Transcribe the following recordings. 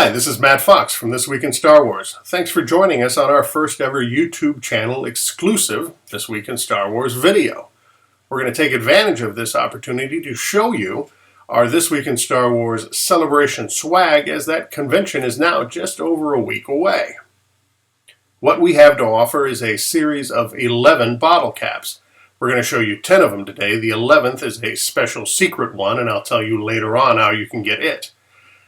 Hi, this is Matt Fox from This Week in Star Wars. Thanks for joining us on our first ever YouTube channel exclusive This Week in Star Wars video. We're going to take advantage of this opportunity to show you our This Week in Star Wars celebration swag, as that convention is now just over a week away. What we have to offer is a series of 11 bottle caps. We're going to show you 10 of them today. The 11th is a special secret one, and I'll tell you later on how you can get it.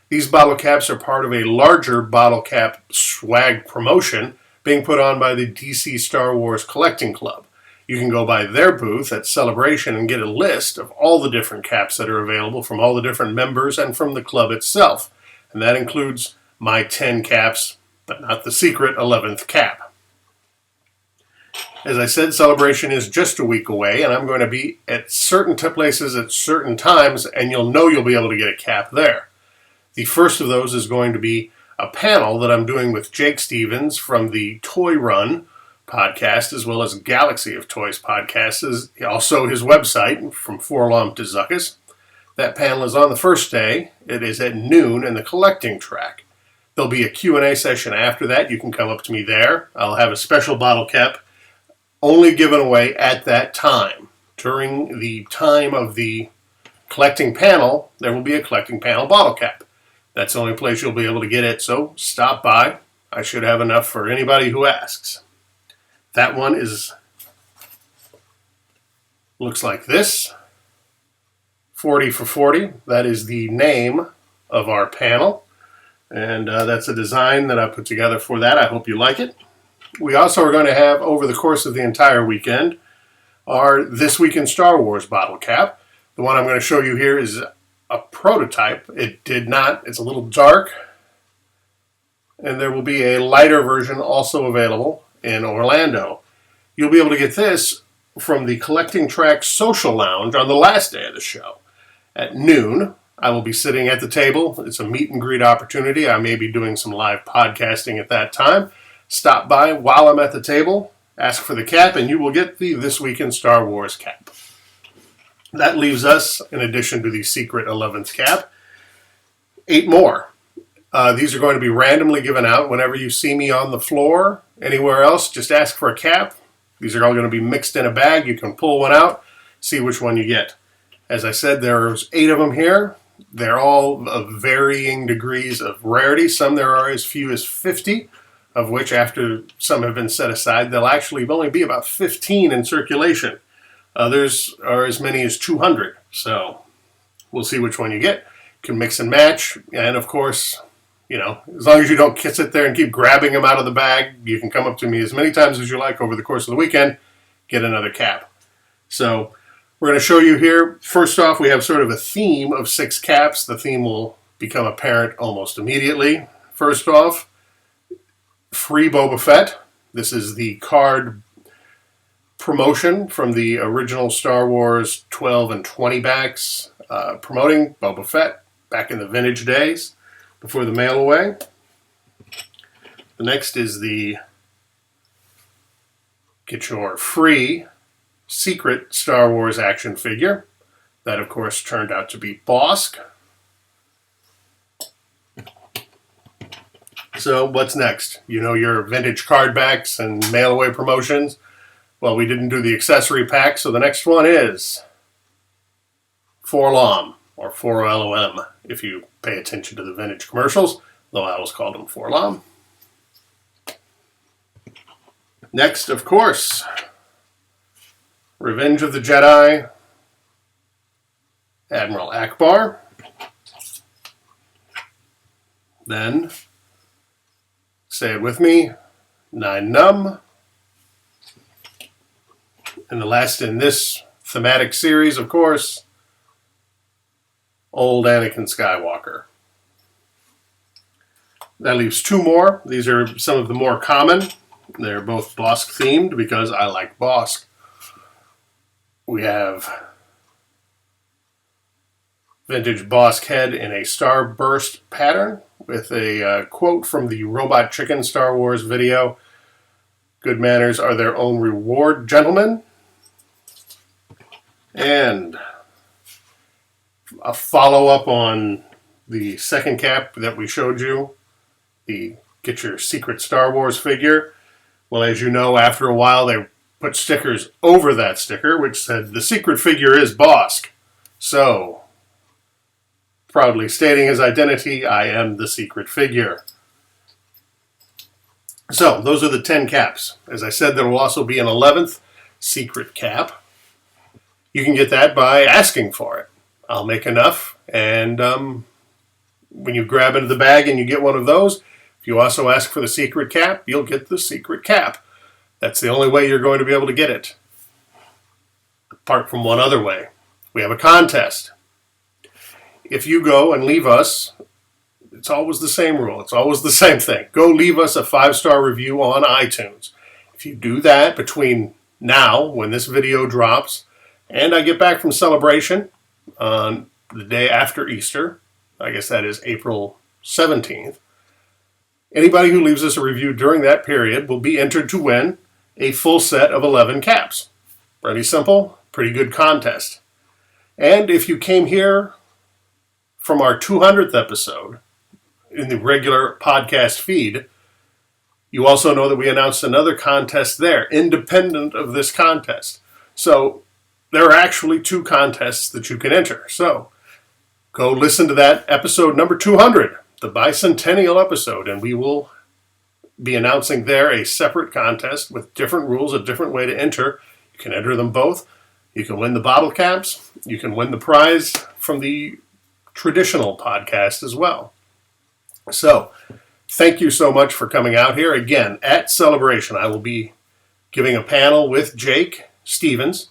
These bottle caps are part of a larger bottle cap swag promotion being put on by the DC Star Wars Collecting Club. You can go by their booth at Celebration and get a list of all the different caps that are available from all the different members and from the club itself. And that includes my 10 caps, but not the secret 11th cap. As I said, Celebration is just a week away, and I'm going to be at certain places at certain times, and you'll know you'll be able to get a cap there. The first of those is going to be a panel that I'm doing with Jake Stevens from the Toy Run podcast, as well as Galaxy of Toys podcast, is also his website, From Forlom to Zuckus. That panel is on the first day. It is at noon in the collecting track. There'll be a Q&A session after that. You can come up to me there. I'll have a special bottle cap only given away at that time. During the time of the collecting panel, there will be a collecting panel bottle cap. That's the only place you'll be able to get it, so stop by. I should have enough for anybody who asks. That one looks like this. 40 for 40. That is the name of our panel. And that's a design that I put together for that. I hope you like it. We also are going to have, over the course of the entire weekend, our This Week in Star Wars bottle cap. The one I'm going to show you here is a prototype. It's a little dark, and there will be a lighter version also available in Orlando. You'll be able to get this from the Collecting Track Social Lounge on the last day of the show. At noon, I will be sitting at the table. It's a meet and greet opportunity. I may be doing some live podcasting at that time. Stop by while I'm at the table, ask for the cap, and you will get the This Week in Star Wars cap. That leaves us, in addition to the secret 11th cap, 8 more. These are going to be randomly given out whenever you see me on the floor. Anywhere else, just ask for a cap. These are all going to be mixed in a bag. You can pull one out, see which one you get. As I said, there's 8 of them here. They're all of varying degrees of rarity. Some there are as few as 50, of which after some have been set aside, there'll actually only be about 15 in circulation. Others are as many as 200, so we'll see which one you get. You can mix and match, and of course, as long as you don't sit there and keep grabbing them out of the bag, you can come up to me as many times as you like over the course of the weekend, get another cap. So we're going to show you here. First off, we have sort of a theme of 6 caps. The theme will become apparent almost immediately. First off, free Boba Fett. This is the card promotion from the original Star Wars 12 and 20 backs, promoting Boba Fett back in the vintage days before the mail away. The next is the get your free secret Star Wars action figure. That, of course, turned out to be Bosk. So what's next? Your vintage card backs and mail away promotions. Well, we didn't do the accessory pack, so the next one is Forlom, or 4LOM, if you pay attention to the vintage commercials, though I always called them Forlom. Next, of course, Revenge of the Jedi, Admiral Akbar. Then, say it with me, Nine Numb. And the last in this thematic series, of course, old Anakin Skywalker. That leaves 2 more. These are some of the more common. They're both Bosk themed because I like Bosk. We have vintage Bosk head in a starburst pattern with a quote from the Robot Chicken Star Wars video. Good manners are their own reward, gentlemen. And a follow-up on the second cap that we showed you the get your secret Star Wars figure. Well, as you know, after a while they put stickers over that sticker which said the secret figure is Bosk. So, proudly stating his identity, I am the secret figure. So, those are the 10 caps. As I said, there will also be an 11th secret cap. You can get that by asking for it. I'll make enough, and when you grab into the bag and you get one of those, if you also ask for the secret cap, you'll get the secret cap. That's the only way you're going to be able to get it. Apart from one other way. We have a contest. If you go and leave us, it's always the same rule. It's always the same thing. Go leave us a 5-star review on iTunes. If you do that between now, when this video drops, and I get back from Celebration on the day after Easter, I guess that is April 17th, anybody who leaves us a review during that period will be entered to win a full set of 11 caps. Pretty simple, pretty good contest. And if you came here from our 200th episode in the regular podcast feed, you also know that we announced another contest there, independent of this contest. So there are actually 2 contests that you can enter. So go listen to that episode number 200, the bicentennial episode, and we will be announcing there a separate contest with different rules, a different way to enter. You can enter them both. You can win the bottle caps. You can win the prize from the traditional podcast as well. So, thank you so much for coming out here. Again, at Celebration, I will be giving a panel with Jake Stevens,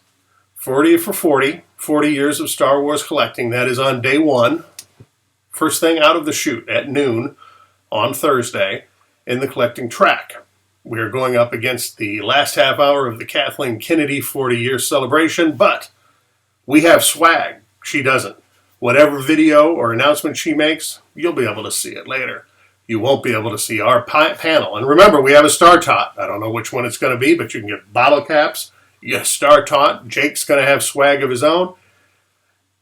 40 for 40 years of Star Wars collecting. That is on day 1, first thing out of the chute at noon on Thursday in the collecting track. We are going up against the last half hour of the Kathleen Kennedy 40-year celebration, but we have swag. She doesn't. Whatever video or announcement she makes, you'll be able to see it later. You won't be able to see our panel. And remember, we have a Star Tot. I don't know which one it's going to be, but you can get bottle caps. You get Star Tot. Jake's going to have swag of his own.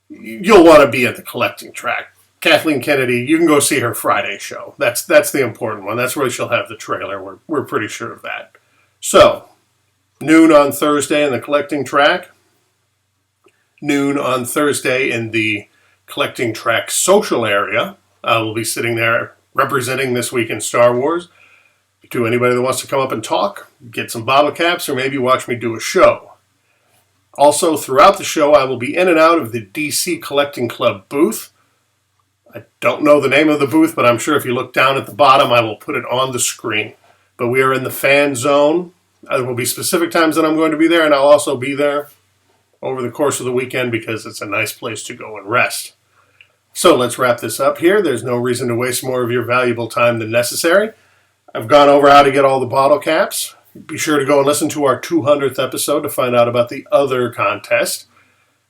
You'll want to be at the collecting track. Kathleen Kennedy, you can go see her Friday show. That's the important one. That's where she'll have the trailer. We're pretty sure of that. So, noon on Thursday in the collecting track. Noon on Thursday in the collecting track social area. I will be sitting there representing This Week in Star Wars. To anybody that wants to come up and talk, get some bottle caps, or maybe watch me do a show. Also, throughout the show, I will be in and out of the DC Collecting Club booth. I don't know the name of the booth, but I'm sure if you look down at the bottom, I will put it on the screen. But we are in the fan zone. There will be specific times that I'm going to be there, and I'll also be there over the course of the weekend because it's a nice place to go and rest. So let's wrap this up here. There's no reason to waste more of your valuable time than necessary. I've gone over how to get all the bottle caps. Be sure to go and listen to our 200th episode to find out about the other contest.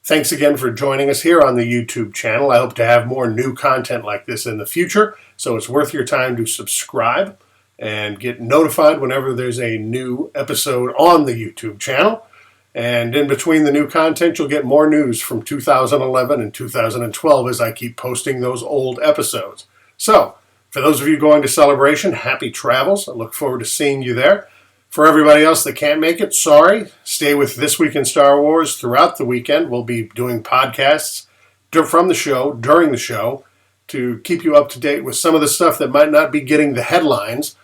Thanks again for joining us here on the YouTube channel. I hope to have more new content like this in the future, so it's worth your time to subscribe and get notified whenever there's a new episode on the YouTube channel. And in between the new content, you'll get more news from 2011 and 2012 as I keep posting those old episodes. So, for those of you going to Celebration, happy travels. I look forward to seeing you there. For everybody else that can't make it, sorry. Stay with This Week in Star Wars throughout the weekend. We'll be doing podcasts from the show, during the show, to keep you up to date with some of the stuff that might not be getting the headlines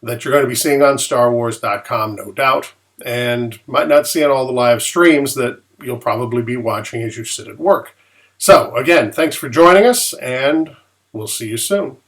that you're going to be seeing on StarWars.com, no doubt, and might not see on all the live streams that you'll probably be watching as you sit at work. So, again, thanks for joining us, and we'll see you soon.